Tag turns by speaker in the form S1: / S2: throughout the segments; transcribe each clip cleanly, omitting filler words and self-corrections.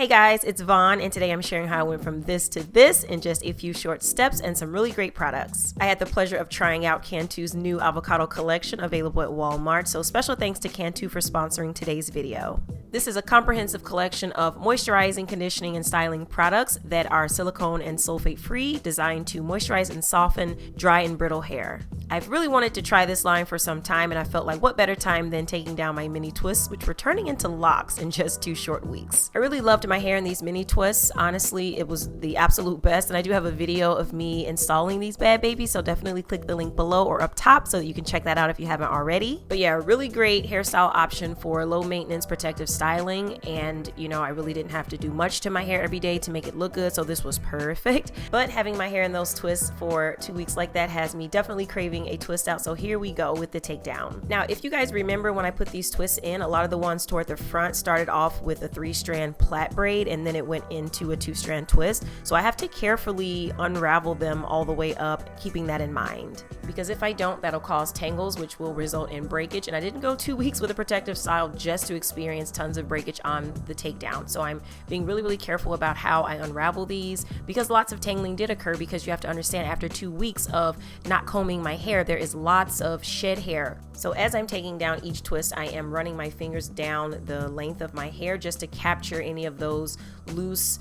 S1: Hey guys, it's Vaughn, and today I'm sharing how I went from this to this in just a few short steps and some really great products. I had the pleasure of trying out Cantu's new Avocado Collection available at Walmart, so special thanks to Cantu for sponsoring today's video. This is a comprehensive collection of moisturizing, conditioning, and styling products that are silicone and sulfate free, designed to moisturize and soften dry and brittle hair. I've really wanted to try this line for some time, and I felt like what better time than taking down my mini twists, which were turning into locks in just 2 short weeks. I really loved my hair in these mini twists. Honestly, it was the absolute best, and I do have a video of me installing these bad babies, so definitely click the link below or up top so that you can check that out if you haven't already. But yeah, a really great hairstyle option for low maintenance protective styling, and you know, I really didn't have to do much to my hair every day to make it look good, so this was perfect. But having my hair in those twists for 2 weeks like that has me definitely craving a twist out, so here we go with the takedown. Now, if you guys remember when I put these twists in, a lot of the ones toward the front started off with a 3-strand plait braid, and then it went into a 2-strand twist, so I have to carefully unravel them all the way up, keeping that in mind, because if I don't, that'll cause tangles, which will result in breakage. And I didn't go 2 weeks with a protective style just to experience tons of breakage on the takedown, so I'm being really careful about how I unravel these, because lots of tangling did occur, because you have to understand, after 2 weeks of not combing my hair, there is lots of shed hair. So as I'm taking down each twist, I am running my fingers down the length of my hair just to capture any of those loose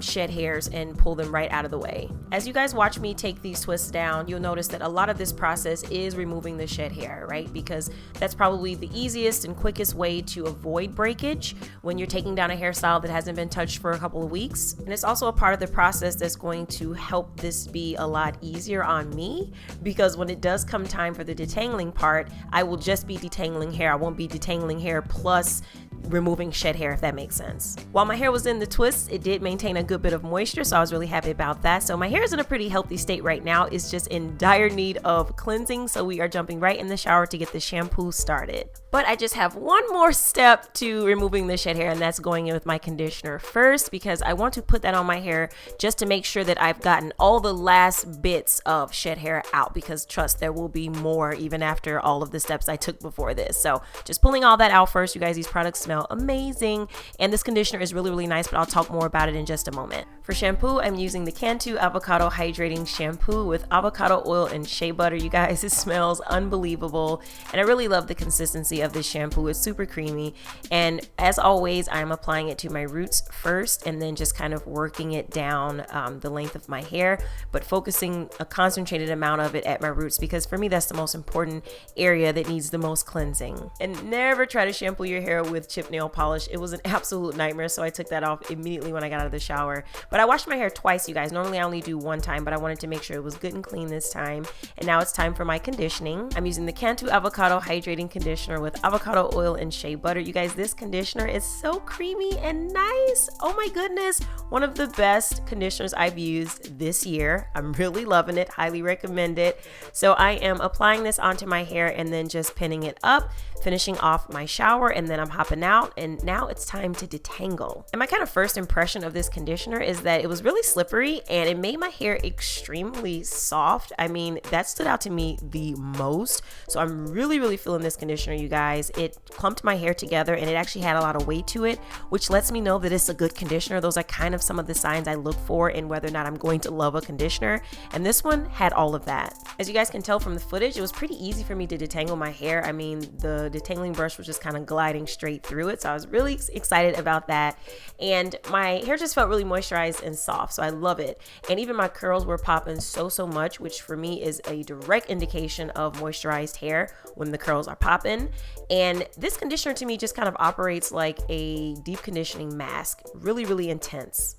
S1: shed hairs and pull them right out of the way. As you guys watch me take these twists down, you'll notice that a lot of this process is removing the shed hair, right? Because that's probably the easiest and quickest way to avoid breakage when you're taking down a hairstyle that hasn't been touched for a couple of weeks. And it's also a part of the process that's going to help this be a lot easier on me, because when it does come time for the detangling part, I will just be detangling hair. I won't be detangling hair plus removing shed hair, if that makes sense. While my hair was in the twists, it did maintain a good bit of moisture, so I was really happy about that. So my hair is in a pretty healthy state right now. It's just in dire need of cleansing, so we are jumping right in the shower to get the shampoo started. But I just have one more step to removing the shed hair, and that's going in with my conditioner first, because I want to put that on my hair just to make sure that I've gotten all the last bits of shed hair out, because trust, there will be more even after all of the steps I took before this. So just pulling all that out first. You guys, these products smell amazing, and this conditioner is really nice, but I'll talk more about it in just a moment. For shampoo, I'm using the Cantu Avocado Hydrating Shampoo with avocado oil and shea butter. You guys, it smells unbelievable, and I really love the consistency of this shampoo. It's super creamy, and as always, I'm applying it to my roots first, and then just kind of working it down the length of my hair, but focusing a concentrated amount of it at my roots, because for me, that's the most important area that needs the most cleansing. And never try to shampoo your hair with chip nail polish. It was an absolute nightmare, so I took that off immediately when I got out of the shower. But I washed my hair twice, you guys. Normally I only do 1 time, but I wanted to make sure it was good and clean this time. And now it's time for my conditioning. I'm using the Cantu Avocado Hydrating Conditioner with avocado oil and shea butter. You guys, this conditioner is so creamy and nice. Oh my goodness, one of the best conditioners I've used this year. I'm really loving it, highly recommend it. So I am applying this onto my hair and then just pinning it up, finishing off my shower, and then I'm hopping out, and now it's time to detangle. And my kind of first impression of this conditioner is that it was really slippery, and it made my hair extremely soft. I mean, that stood out to me the most. So I'm really feeling this conditioner, you guys. It clumped my hair together, and it actually had a lot of weight to it, which lets me know that it's a good conditioner. Those are kind of some of the signs I look for in whether or not I'm going to love a conditioner, and this one had all of that. As you guys can tell from the footage, it was pretty easy for me to detangle my hair. I mean, the detangling brush was just kind of gliding straight through it, so I was really excited about that. And my hair just felt really moisturized and soft, so I love it. And even my curls were popping so much, which for me is a direct indication of moisturized hair when the curls are popping. And this conditioner to me just kind of operates like a deep conditioning mask, really intense.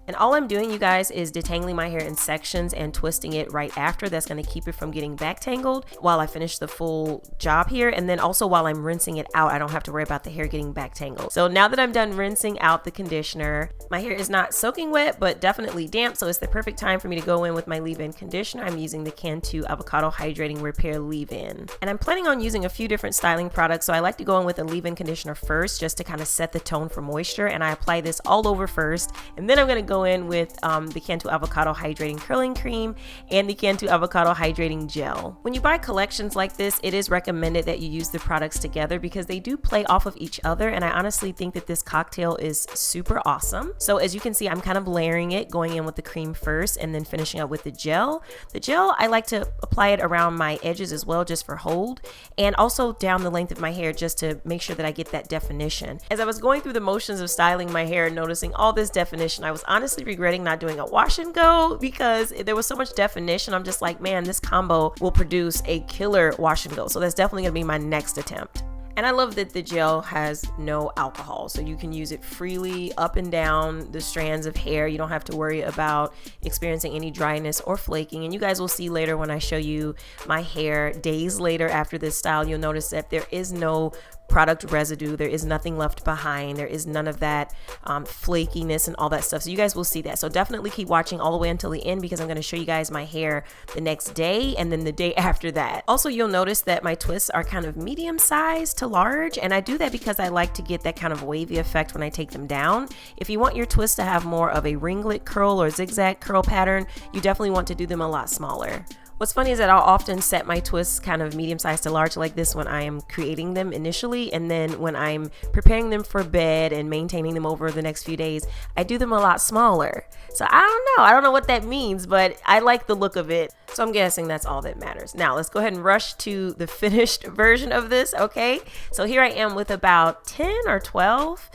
S1: And all I'm doing, you guys, is detangling my hair in sections and twisting it right after. That's going to keep it from getting back tangled while I finish the full job here. And then also while I'm rinsing it out, I don't have to worry about the hair getting back tangled. So now that I'm done rinsing out the conditioner, my hair is not soaking wet, but definitely damp. So it's the perfect time for me to go in with my leave-in conditioner. I'm using the Cantu Avocado Hydrating Repair Leave-In. And I'm planning on using a few different styling products. So I like to go in with a leave-in conditioner first, just to kind of set the tone for moisture. And I apply this all over first. And then I'm going to go go in with the Cantu Avocado Hydrating Curling Cream and the Cantu Avocado Hydrating Gel. When you buy collections like this, it is recommended that you use the products together because they do play off of each other, and I honestly think that this cocktail is super awesome. So as you can see, I'm kind of layering it, going in with the cream first and then finishing up with the gel. The gel, I like to apply it around my edges as well, just for hold, and also down the length of my hair just to make sure that I get that definition. As I was going through the motions of styling my hair and noticing all this definition, I was honestly regretting not doing a wash and go because there was so much definition. I'm just like, man, this combo will produce a killer wash and go. So that's definitely gonna be my next attempt. And I love that the gel has no alcohol, so you can use it freely up and down the strands of hair. You don't have to worry about experiencing any dryness or flaking. And you guys will see later when I show you my hair days later after this style, you'll notice that there is no product residue, there is nothing left behind, there is none of that flakiness and all that stuff. So you guys will see that. So definitely keep watching all the way until the end because I'm going to show you guys my hair the next day and then the day after that. Also, you'll notice that my twists are kind of medium size to large, and I do that because I like to get that kind of wavy effect when I take them down. If you want your twists to have more of a ringlet curl or zigzag curl pattern, you definitely want to do them a lot smaller. What's funny is that I'll often set my twists kind of medium sized to large like this when I am creating them initially, and then when I'm preparing them for bed and maintaining them over the next few days, I do them a lot smaller. So I don't know what that means, but I like the look of it. So I'm guessing that's all that matters. Now let's go ahead and rush to the finished version of this, okay? So here I am with about 10 or 12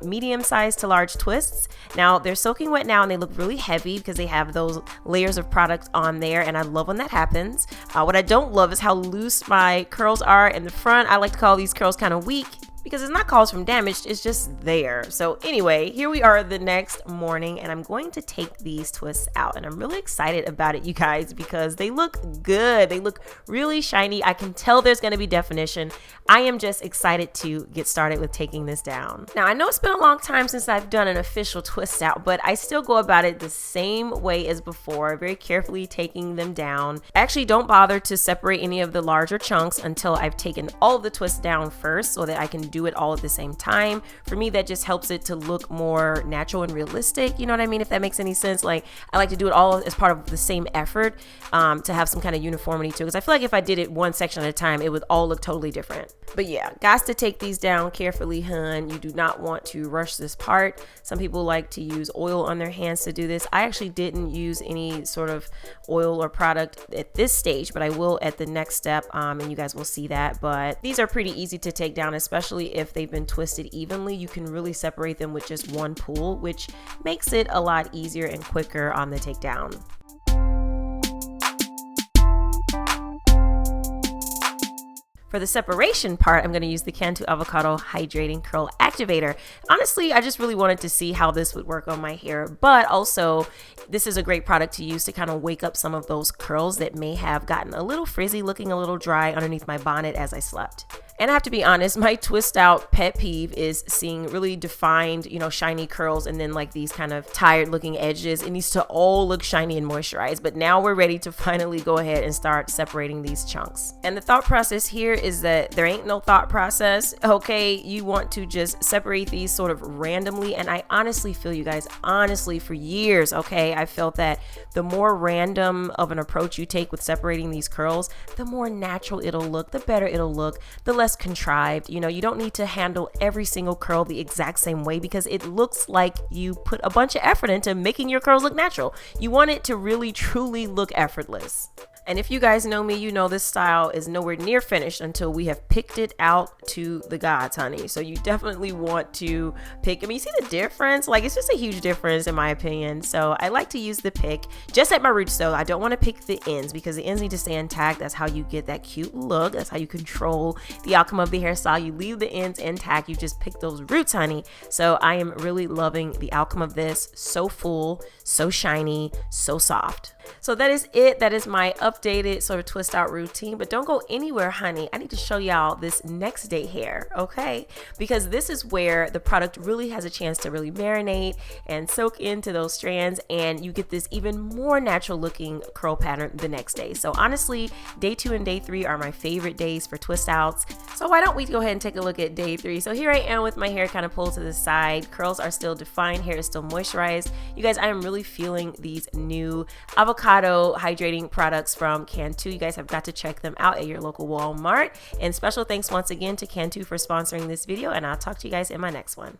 S1: medium sized to large twists. Now they're soaking wet now and they look really heavy because they have those layers of product on there, and I love when that happens. What I don't love is how loose my curls are in the front. I like to call these curls kind of weak because it's not caused from damage, it's just there. So anyway, here we are the next morning and I'm going to take these twists out, and I'm really excited about it, you guys, because they look good. They look really shiny. I can tell there's going to be definition. I am just excited to get started with taking this down. Now I know it's been a long time since I've done an official twist out, but I still go about it the same way as before, very carefully taking them down. I actually don't bother to separate any of the larger chunks until I've taken all of the twists down first so that I can do it all at the same time. For me, that just helps it to look more natural and realistic, you know what I mean, if that makes any sense. Like, I like to do it all as part of the same effort, to have some kind of uniformity too, because I feel like if I did it one section at a time, it would all look totally different. But yeah, guys, to take these down carefully, hun. You do not want to rush this part. Some people like to use oil on their hands to do this. I actually didn't use any sort of oil or product at this stage, but I will at the next step, and you guys will see that. But these are pretty easy to take down, especially if they've been twisted evenly. You can really separate them with just one pull, which makes it a lot easier and quicker on the takedown. For the separation part, I'm going to use the Cantu Avocado Hydrating Curl Activator. Honestly, I just really wanted to see how this would work on my hair, but also this is a great product to use to kind of wake up some of those curls that may have gotten a little frizzy, looking a little dry underneath my bonnet as I slept. And I have to be honest, my twist out pet peeve is seeing really defined, you know, shiny curls and then like these kind of tired looking edges. It needs to all look shiny and moisturized. But now we're ready to finally go ahead and start separating these chunks. And the thought process here is that there ain't no thought process, okay? You want to just separate these sort of randomly. And I honestly feel, you guys, honestly, for years, okay, I felt that the more random of an approach you take with separating these curls, the more natural it'll look, the better it'll look, the less contrived. You know, you don't need to handle every single curl the exact same way because it looks like you put a bunch of effort into making your curls look natural. You want it to really truly look effortless. And if you guys know me, you know this style is nowhere near finished until we have picked it out to the gods, honey. So you definitely want to pick. I mean, you see the difference? Like, it's just a huge difference in my opinion. So I like to use the pick just at my roots though. I don't want to pick the ends because the ends need to stay intact. That's how you get that cute look. That's how you control the outcome of the hairstyle. You leave the ends intact. You just pick those roots, honey. So I am really loving the outcome of this. So full, so shiny, so soft. So that is it. That is my updated sort of twist out routine, but don't go anywhere, honey. I need to show y'all this next day hair, okay? Because this is where the product really has a chance to really marinate and soak into those strands, and you get this even more natural looking curl pattern the next day. So honestly, day 2 and day 3 are my favorite days for twist outs. So why don't we go ahead and take a look at day 3. So here I am with my hair kind of pulled to the side. Curls are still defined, hair is still moisturized. You guys, I am really feeling these new avocado hydrating products from Cantu. You guys have got to check them out at your local Walmart. And special thanks once again to Cantu for sponsoring this video, and I'll talk to you guys in my next one.